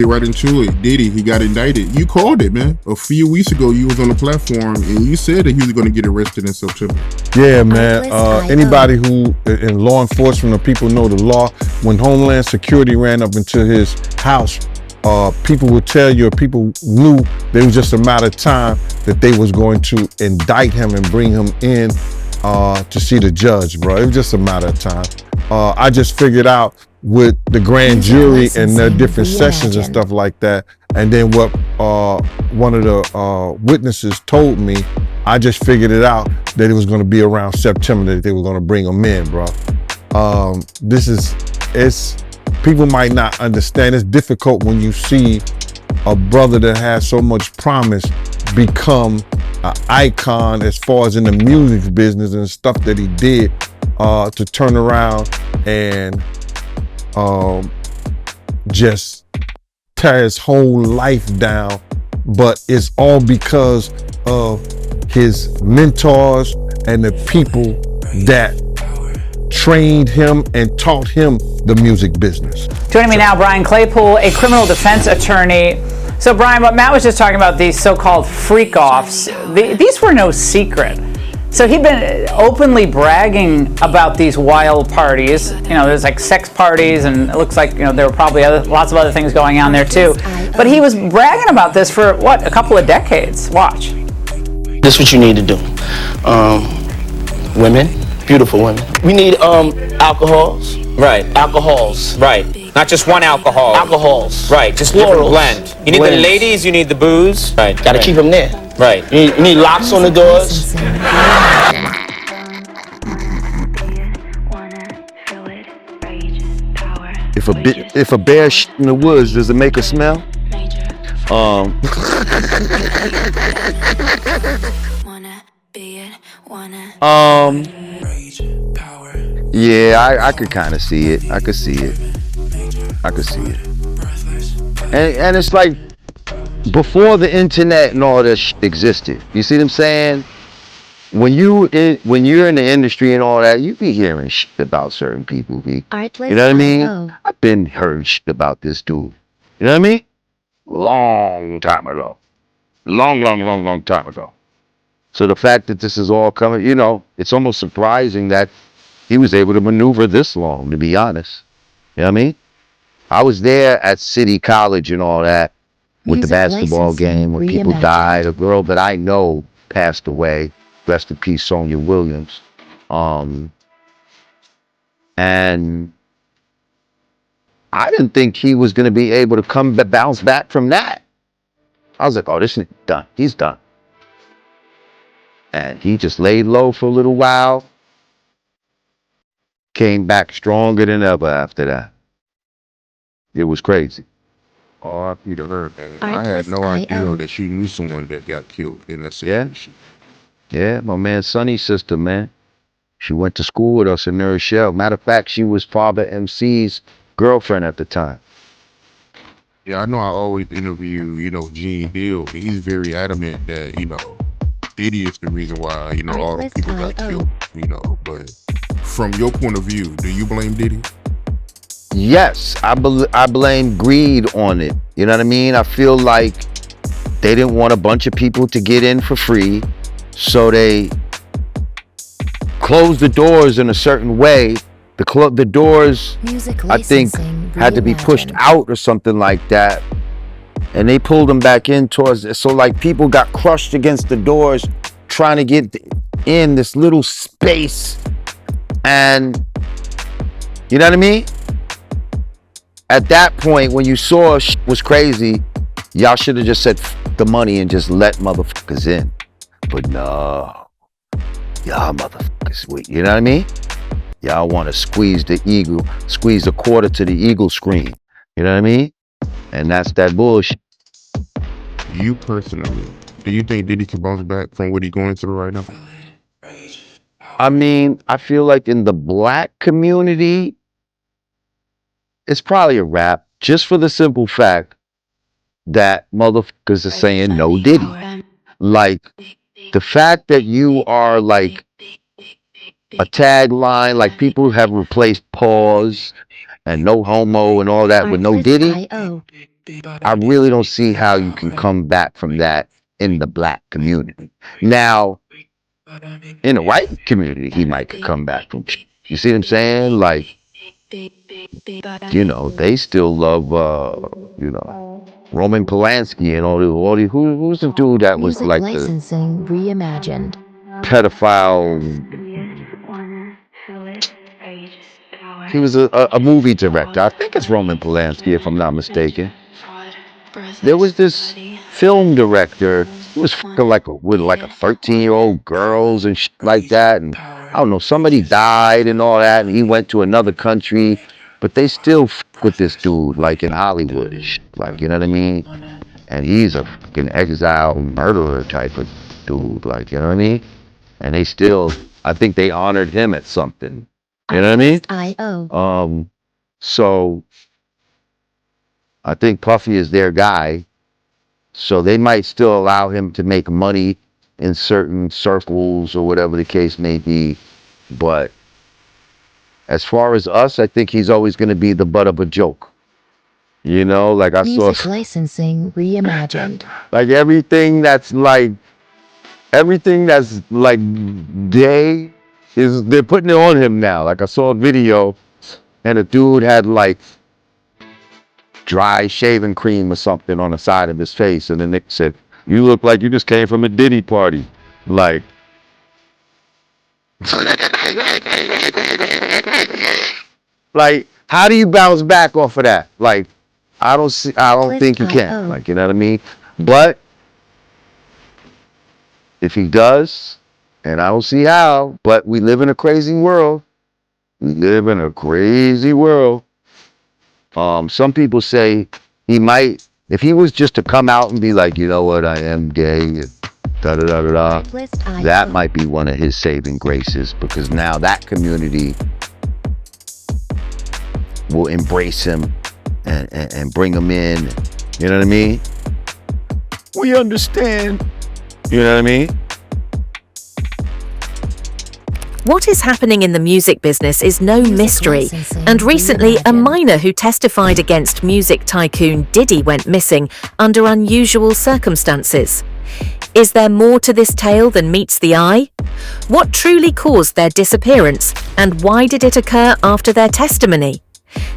right into it. Diddy, he got indicted. You called it, man. A few weeks ago, you was on the platform and you said that he was going to get arrested in September. Yeah, man. Anybody who in law enforcement or people know the law, when Homeland Security ran up into his house, people would tell you, or people knew that it was just a matter of time that they was going to indict him and bring him in to see the judge, bro. It was just a matter of time. I just figured out with the grand jury and their different sessions and stuff like that, and then what one of the witnesses told me, I just figured it out that it was going to be around September that they were going to bring him in, bro. People might not understand. It's difficult when you see a brother that has so much promise become an icon as far as in the music business and stuff that he did, to turn around and just tear his whole life down. But it's all because of his mentors and the people that trained him and taught him the music business. Joining me now, Brian Claypool, a criminal defense attorney. So Brian, what Matt was just talking about, these so-called freak-offs, these were no secret. So he'd been openly bragging about these wild parties. You know, there's like sex parties, and it looks like, you know, there were probably lots of other things going on there too. But he was bragging about this for, what, a couple of decades. Watch. This is what you need to do. Women, beautiful women. We need alcohols. Right. Alcohols. Right. Not just one alcohol. Alcohols. Right. Just different blend. You need the ladies, you need the booze. Right. Gotta keep them there. Right. You need locks on the doors. If a bear shit in the woods, does it make a smell? Yeah, I could kind of see it. I could see it. And it's like before the internet and all that shit existed. You see what I'm saying? When you're in the industry and all that, you be hearing shit about certain people. You know what I mean? I've been heard shit about this dude. You know what I mean? Long time ago. Long time ago. So the fact that this is all coming, you know, it's almost surprising that he was able to maneuver this long, to be honest. You know what I mean? I was there at City College and all that with the basketball game when people died. A girl that I know passed away. Rest in peace, Sonia Williams. And I didn't think he was going to be able to bounce back from that. I was like, oh, this nigga done. He's done. And he just laid low for a little while. Came back stronger than ever after that. It was crazy. Oh, I Peter heard that. I had no idea that she knew someone that got killed in that situation. Yeah, my man Sonny's sister, man. She went to school with us in New Rochelle. Matter of fact, she was Father MC's girlfriend at the time. Yeah, I know I always interview, you know, Gene Deal. He's very adamant that, you know, Diddy is the reason why, you know, all the people got killed, you know. But from your point of view, do you blame Diddy? Yes, I blame greed on it. You know what I mean? I feel like they didn't want a bunch of people to get in for free, so they closed the doors in a certain way. The doors, I think, had to be pushed out or something like that, and they pulled them back in towards it. So like people got crushed against the doors trying to get in this little space, and you know what I mean? At that point, when you saw shit was crazy, y'all should have just said F the money and just let motherfuckers in. But no, y'all motherfuckers, you know what I mean? Y'all want to squeeze a quarter to the eagle screen. You know what I mean? And that's that bullshit. You personally, do you think Diddy can bounce back from what he's going through right now? I mean, I feel like in the black community, it's probably a wrap, just for the simple fact that motherfuckers are saying no Diddy. Like, the fact that you are like a tagline, like people have replaced pause and no homo and all that with no Diddy. I really don't see how you can come back from that in the black community. Now, in the white community, he might could come back from. You see what I'm saying? Like, they still love, Roman Polanski and all the who's the dude that was Music like licensing reimagined. the pedophile? He was a movie director. I think it's Roman Polanski, if I'm not mistaken. There was this film director who was with like a 13-year-old girls and shit like that, and I don't know, somebody died and all that, and he went to another country, but they still with this dude like in Hollywood and shit, like, you know what I mean? And he's a fucking exile murderer type of dude, like, you know what I mean? And they still, I think they honored him at something. You know what I mean? So I think Puffy is their guy. So they might still allow him to make money in certain circles or whatever the case may be. But as far as us, I think he's always going to be the butt of a joke. Like I saw. Music licensing reimagined. Like everything that's like they're putting it on him now. Like I saw a video and a dude had like dry shaving cream or something on the side of his face, and then they said, "You look like you just came from a Diddy party." Like, like, how do you bounce back off of that? Like, I don't think you can. Like, you know what I mean? But if he does, and I don't see how, but we live in a crazy world. We live in a crazy world. Some people say he might, if he was just to come out and be like, you know what, I am gay, and da da da da da, that might be one of his saving graces, because now that community will embrace him and bring him in. You know what I mean? We understand. You know what I mean? What is happening in the music business is no mystery, and recently a minor who testified against music tycoon Diddy went missing under unusual circumstances. Is there more to this tale than meets the eye? What truly caused their disappearance, and why did it occur after their testimony?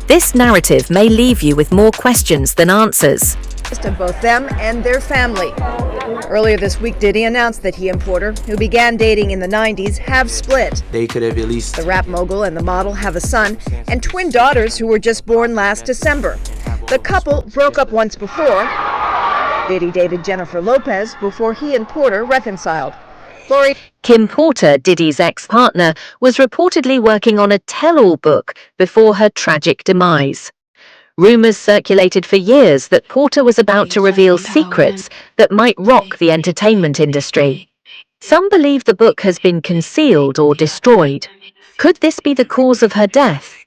This narrative may leave you with more questions than answers. Of both them and their family. Earlier this week, Diddy announced that he and Porter, who began dating in the 90s, have split. They could have at least... The rap mogul and the model have a son and twin daughters who were just born last December. The couple broke up once before. Diddy dated Jennifer Lopez before he and Porter reconciled. Kim Porter, Diddy's ex-partner, was reportedly working on a tell-all book before her tragic demise. Rumors circulated for years that Porter was about to reveal secrets that might rock the entertainment industry. Some believe the book has been concealed or destroyed. Could this be the cause of her death?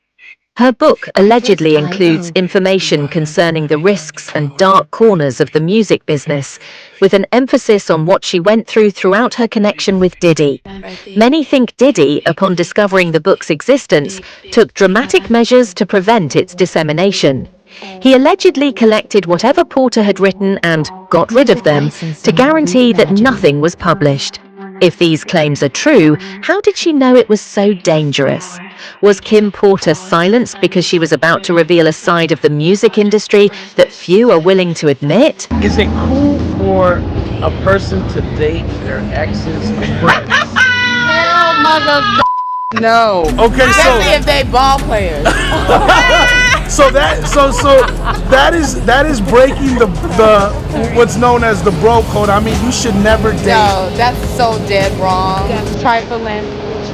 Her book allegedly includes information concerning the risks and dark corners of the music business, with an emphasis on what she went through throughout her connection with Diddy. Many think Diddy, upon discovering the book's existence, took dramatic measures to prevent its dissemination. He allegedly collected whatever Porter had written and got rid of them to guarantee that nothing was published. If these claims are true, how did she know it was so dangerous? Was Kim Porter silenced because she was about to reveal a side of the music industry that few are willing to admit? Is it cool for a person to date their ex's friends? Hell, mother. No. Okay, especially if they ball players. So that is breaking the what's known as the bro code. I mean, you should never date. No, that's so dead wrong. Trifling,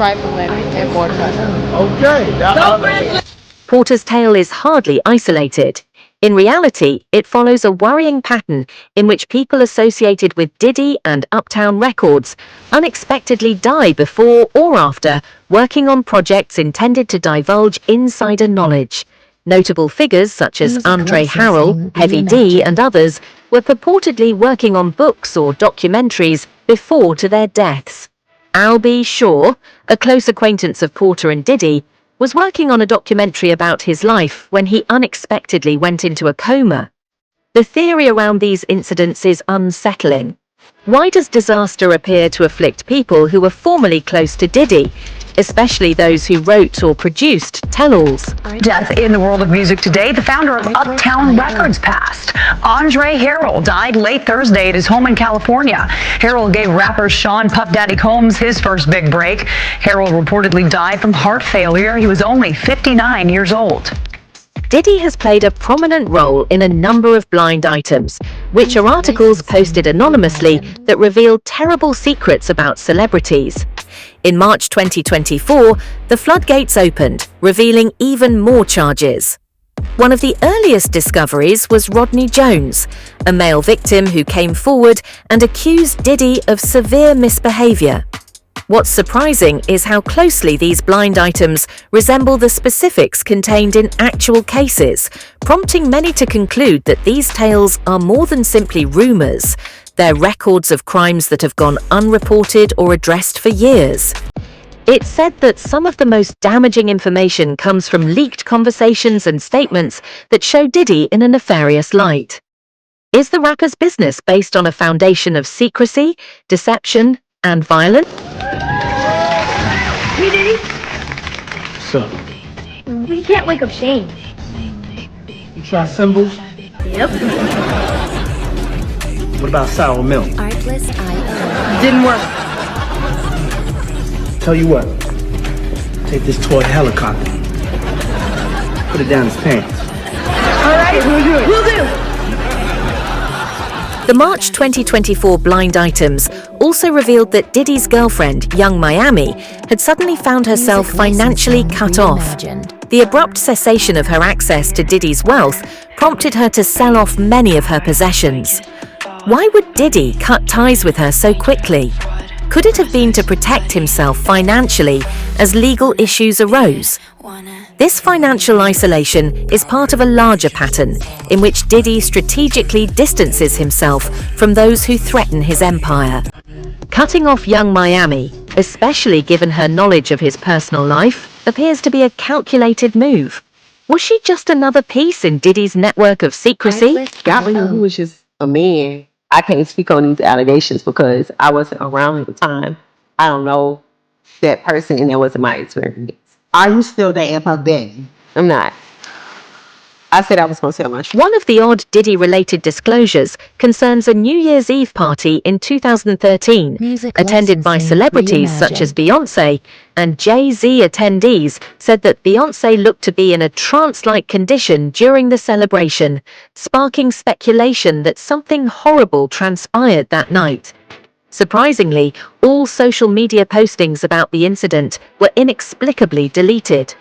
and more trifling. Okay. Porter's tale is hardly isolated. In reality, it follows a worrying pattern in which people associated with Diddy and Uptown Records unexpectedly die before or after working on projects intended to divulge insider knowledge. Notable figures such as Andre Harrell, Heavy D, and others were purportedly working on books or documentaries before to their deaths. Al B. Shaw, a close acquaintance of Porter and Diddy, was working on a documentary about his life when he unexpectedly went into a coma. The theory around these incidents is unsettling. Why does disaster appear to afflict people who were formerly close to Diddy, especially those who wrote or produced tell-alls? Death in the world of music today. The founder of Uptown Records passed. Andre Harrell died late Thursday at his home in California. Harrell gave rapper Sean Puff Daddy Combs his first big break. Harrell reportedly died from heart failure. He was only 59 years old. Diddy has played a prominent role in a number of blind items, which are articles posted anonymously that reveal terrible secrets about celebrities. In March 2024, the floodgates opened, revealing even more charges. One of the earliest discoveries was Rodney Jones, a male victim who came forward and accused Diddy of severe misbehavior. What's surprising is how closely these blind items resemble the specifics contained in actual cases, prompting many to conclude that these tales are more than simply rumors. They're records of crimes that have gone unreported or addressed for years. It's said that some of the most damaging information comes from leaked conversations and statements that show Diddy in a nefarious light. Is the rapper's business based on a foundation of secrecy, deception, and violence? Hey, Diddy. What's up? We can't wake up Shane. You try symbols? Yep. What about sour milk? Didn't work. Tell you what. Take this toy helicopter. Put it down his pants. All right, we'll do it. We'll do. The March 2024 blind items also revealed that Diddy's girlfriend, Young Miami, had suddenly found herself financially cut off. The abrupt cessation of her access to Diddy's wealth prompted her to sell off many of her possessions. Why would Diddy cut ties with her so quickly? Could it have been to protect himself financially as legal issues arose? This financial isolation is part of a larger pattern in which Diddy strategically distances himself from those who threaten his empire. Cutting off Young Miami, especially given her knowledge of his personal life, appears to be a calculated move. Was she just another piece in Diddy's network of secrecy? Got me who was just a man. I can't speak on these allegations because I wasn't around at the time. I don't know that person, and that wasn't my experience. Are you still dating Puff Daddy? I'm not. I said I was going to sell my shit. One of the odd Diddy-related disclosures concerns a New Year's Eve party in 2013, attended by celebrities such as Beyoncé, and Jay-Z attendees said that Beyoncé looked to be in a trance-like condition during the celebration, sparking speculation that something horrible transpired that night. Surprisingly, all social media postings about the incident were inexplicably deleted.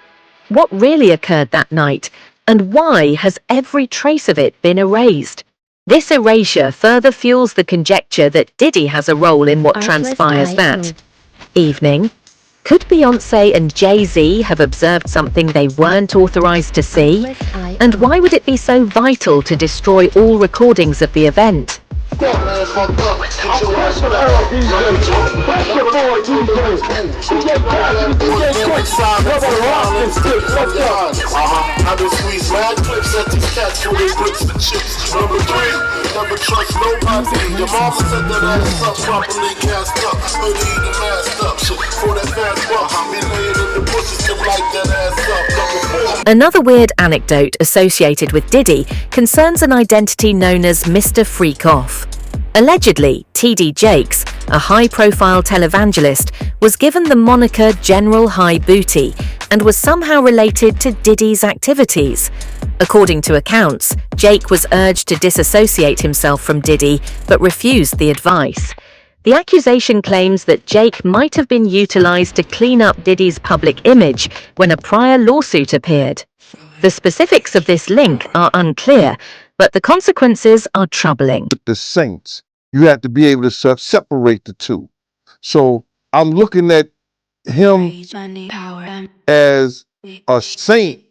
What really occurred that night? And why has every trace of it been erased? This erasure further fuels the conjecture that Diddy has a role in what transpires that evening. Could Beyoncé and Jay-Z have observed something they weren't authorized to see? And why would it be so vital to destroy all recordings of the event? Another weird anecdote associated with Diddy concerns an identity known as Mr. Freak-Off. Allegedly, T.D. Jakes, a high-profile televangelist, was given the moniker General High Booty and was somehow related to Diddy's activities. According to accounts, Jake was urged to disassociate himself from Diddy but refused the advice. The accusation claims that Jake might have been utilized to clean up Diddy's public image when a prior lawsuit appeared. The specifics of this link are unclear, but the consequences are troubling. The saints, you have to be able to separate the two. So I'm looking at him as a saint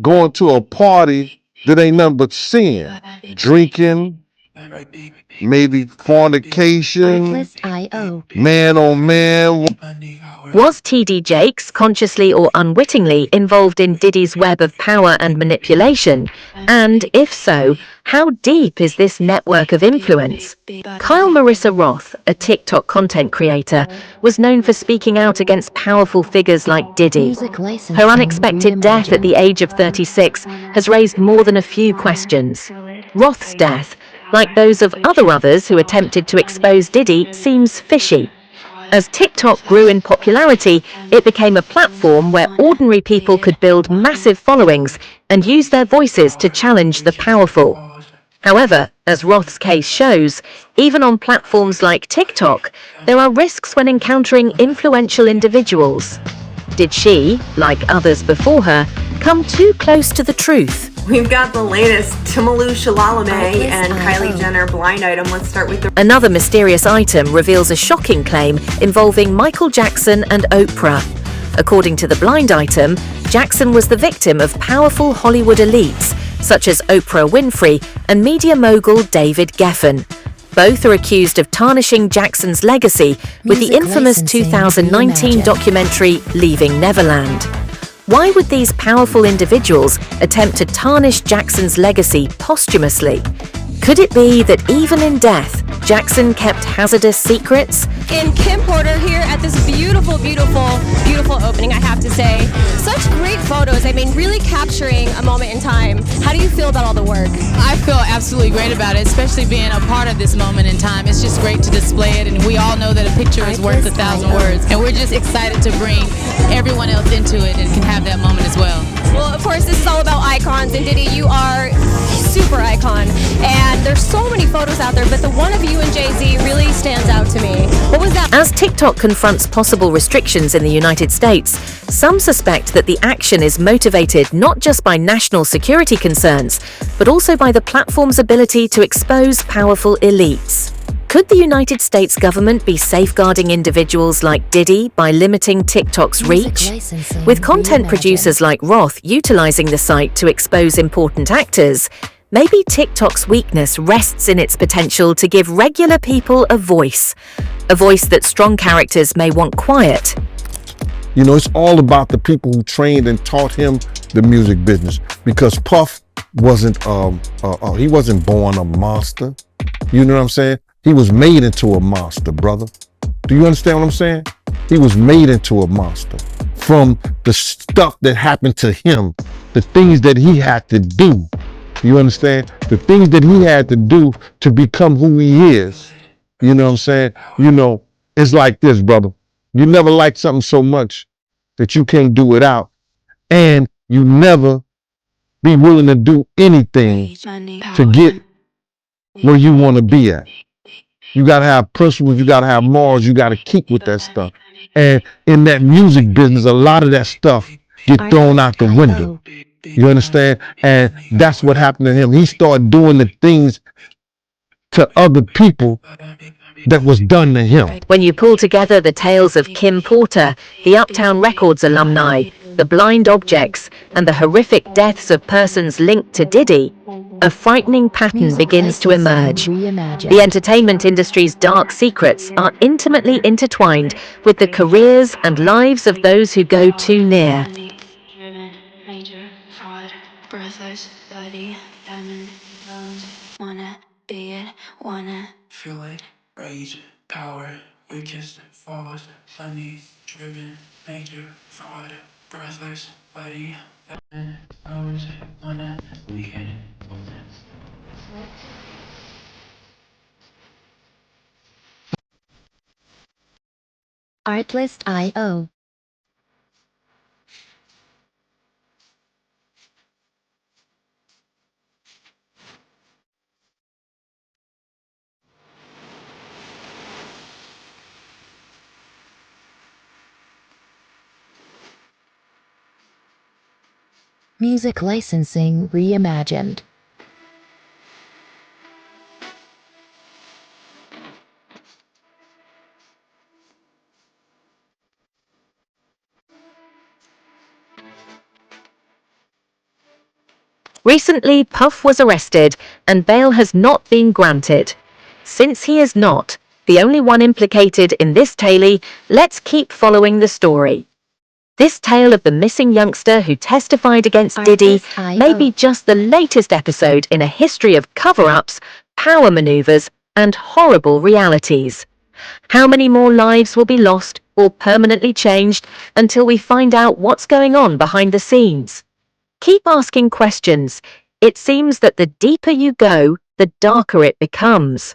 going to a party that ain't nothing but sin, drinking, maybe fornication, Artlist.io. man on man. Was TD Jakes consciously or unwittingly involved in Diddy's web of power and manipulation? And if so, how deep is this network of influence? Kyle Marissa Roth, a TikTok content creator, was known for speaking out against powerful figures like Diddy. Music licensing Her unexpected death at the age of 36 has raised more than a few questions. Roth's death, like those of others who attempted to expose Diddy, seems fishy. As TikTok grew in popularity, it became a platform where ordinary people could build massive followings and use their voices to challenge the powerful. However, as Roth's case shows, even on platforms like TikTok, there are risks when encountering influential individuals. Did she, like others before her, come too close to the truth? We've got the latest Timalu Shalalame and Kylie Jenner blind item. Let's start with the... Another mysterious item reveals a shocking claim involving Michael Jackson and Oprah. According to the blind item, Jackson was the victim of powerful Hollywood elites, such as Oprah Winfrey and media mogul David Geffen. Both are accused of tarnishing Jackson's legacy with the infamous 2019 documentary Leaving Neverland. Why would these powerful individuals attempt to tarnish Jackson's legacy posthumously? Could it be that even in death, Jackson kept hazardous secrets? And Kim Porter here at this beautiful, beautiful, beautiful opening, I have to say. Such great photos. I mean, really capturing a moment in time. How do you feel about all the work? I feel absolutely great about it, especially being a part of this moment in time. It's just great to display it, and we all know that a picture is worth 1,000 words. And we're just excited to bring everyone else into it and can have that moment as well. Well, of course, this is all about icons, and Diddy, you are super icon. And there's so many photos out there, but the one of you and Jay-Z really stands out to me. What was that? As TikTok confronts possible restrictions in the United States, some suspect that the action is motivated not just by national security concerns, but also by the platform's ability to expose powerful elites. Could the United States government be safeguarding individuals like Diddy by limiting TikTok's reach? With content producers like Roth utilizing the site to expose important actors, maybe TikTok's weakness rests in its potential to give regular people a voice that strong characters may want quiet. You know, it's all about the people who trained and taught him the music business, because Puff wasn't he wasn't born a monster. You know what I'm saying? He was made into a monster, brother. Do you understand what I'm saying? He was made into a monster from the stuff that happened to him, the things that he had to do. You understand? The things that he had to do to become who he is. You know what I'm saying? You know, it's like this, brother. You never liked something so much that you can't do without, and you never be willing to do anything to get where you want to be at. You got to have principles, you got to have morals, you got to keep with that stuff. And in that music business, a lot of that stuff get thrown out the window. You understand? And that's what happened to him. He started doing the things to other people that was done to him. When you pull together the tales of Kim Porter, the Uptown Records alumni, the blind objects, and the horrific deaths of persons linked to Diddy, a frightening pattern begins to emerge. The entertainment industry's dark secrets are intimately intertwined with the careers and lives of those who go too near. Major fraud, breathless, bloody, diamond, bones, wanna be it, wanna feel it, rage, power, weakest, falls, funny, driven, major fraud, breathless, bloody, diamond, bones, wanna be it, Artlist.io. Music licensing reimagined. Recently, Puff was arrested and bail has not been granted. Since he is not the only one implicated in this tale, let's keep following the story. This tale of the missing youngster who testified against Diddy may be just the latest episode in a history of cover-ups, power maneuvers, and horrible realities. How many more lives will be lost or permanently changed until we find out what's going on behind the scenes? Keep asking questions. It seems that the deeper you go, the darker it becomes.